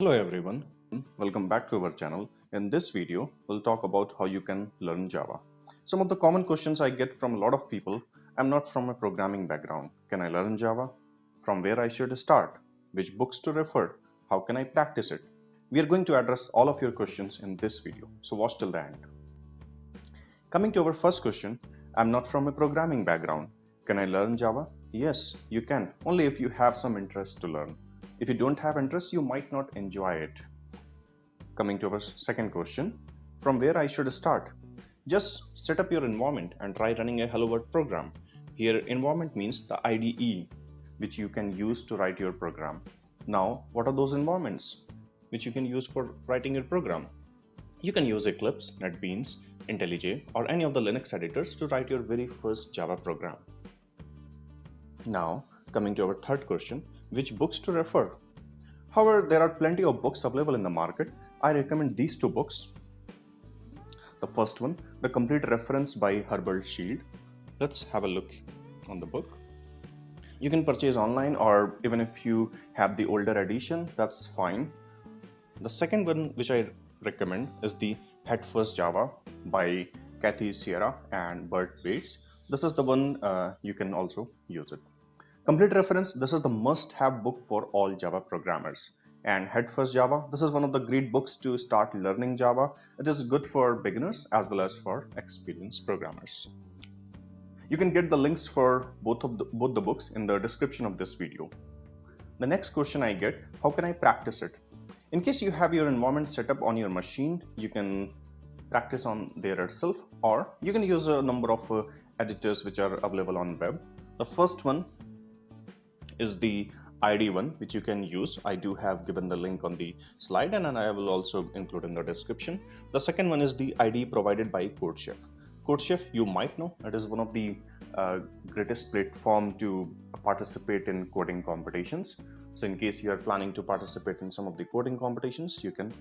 Hello everyone, welcome back to our channel. In this video, we'll talk about how you can learn Java. Some of the common questions I get from a lot of people: I'm not from a programming background. Can I learn Java? From where I should start? Which books to refer? How can I practice it? We are going to address all of your questions in this video, so watch till the end. Coming to our first question, I'm not from a programming background. Can I learn Java? Yes, you can, only if you have some interest to learn. If you don't have interest, you might not enjoy it. Coming to our second question, from where I should start? Just set up your environment and try running a Hello World program. Here, environment means the IDE, which you can use to write your program. Now, what are those environments which you can use for writing your program? You can use Eclipse, NetBeans, IntelliJ, or any of the Linux editors to write your very first Java program. Now, coming to our third question, which books to refer? However, there are plenty of books available in the market. I recommend these two books. The first one, The Complete Reference by Herbert Shield. Let's have a look on the book. You can purchase online, or even if you have the older edition, that's fine. The second one which I recommend is the Head First Java by Kathy Sierra and Bert Bates. This is the one you can also use it. Complete Reference, this is the must-have book for all Java programmers. And Head First Java, this is one of the great books to start learning Java. It is good for beginners as well as for experienced programmers. You can get the links for both the books in the description of this video. The next question I get, how can I practice it? In case you have your environment set up on your machine, you can practice on there itself, or you can use a number of editors which are available on web. The first one is the ID one, which you can use. I do have given the link on the slide, and I will also include in the description. The second one is the ID provided by CodeChef. CodeChef, you might know, it is one of the greatest platform to participate in coding competitions. So in case you are planning to participate in some of the coding competitions, you can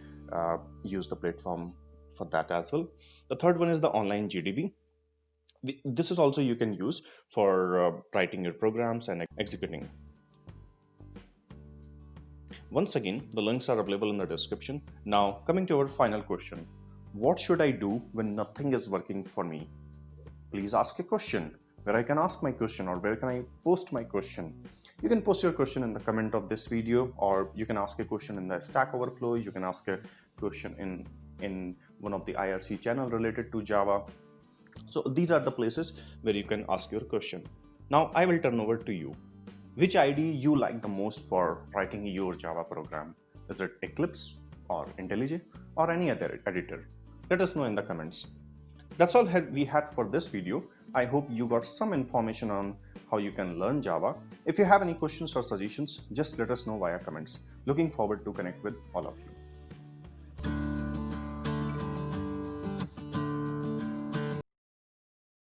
use the platform for that as well. The third one is the online GDB. This is also you can use for writing your programs and executing. Once again, the links are available in the description. Now, coming to our final question. What should I do when nothing is working for me? Please ask a question where I can ask my question, or where can I post my question. You can post your question in the comment of this video, or you can ask a question in the Stack Overflow. You can ask a question in one of the IRC channel related to Java. So these are the places where you can ask your question. Now I will turn over to you. Which IDE you like the most for writing your Java program? Is it Eclipse or IntelliJ or any other editor? Let us know in the comments. That's all we had for this video. I hope you got some information on how you can learn Java. If you have any questions or suggestions, just let us know via comments. Looking forward to connect with all of you.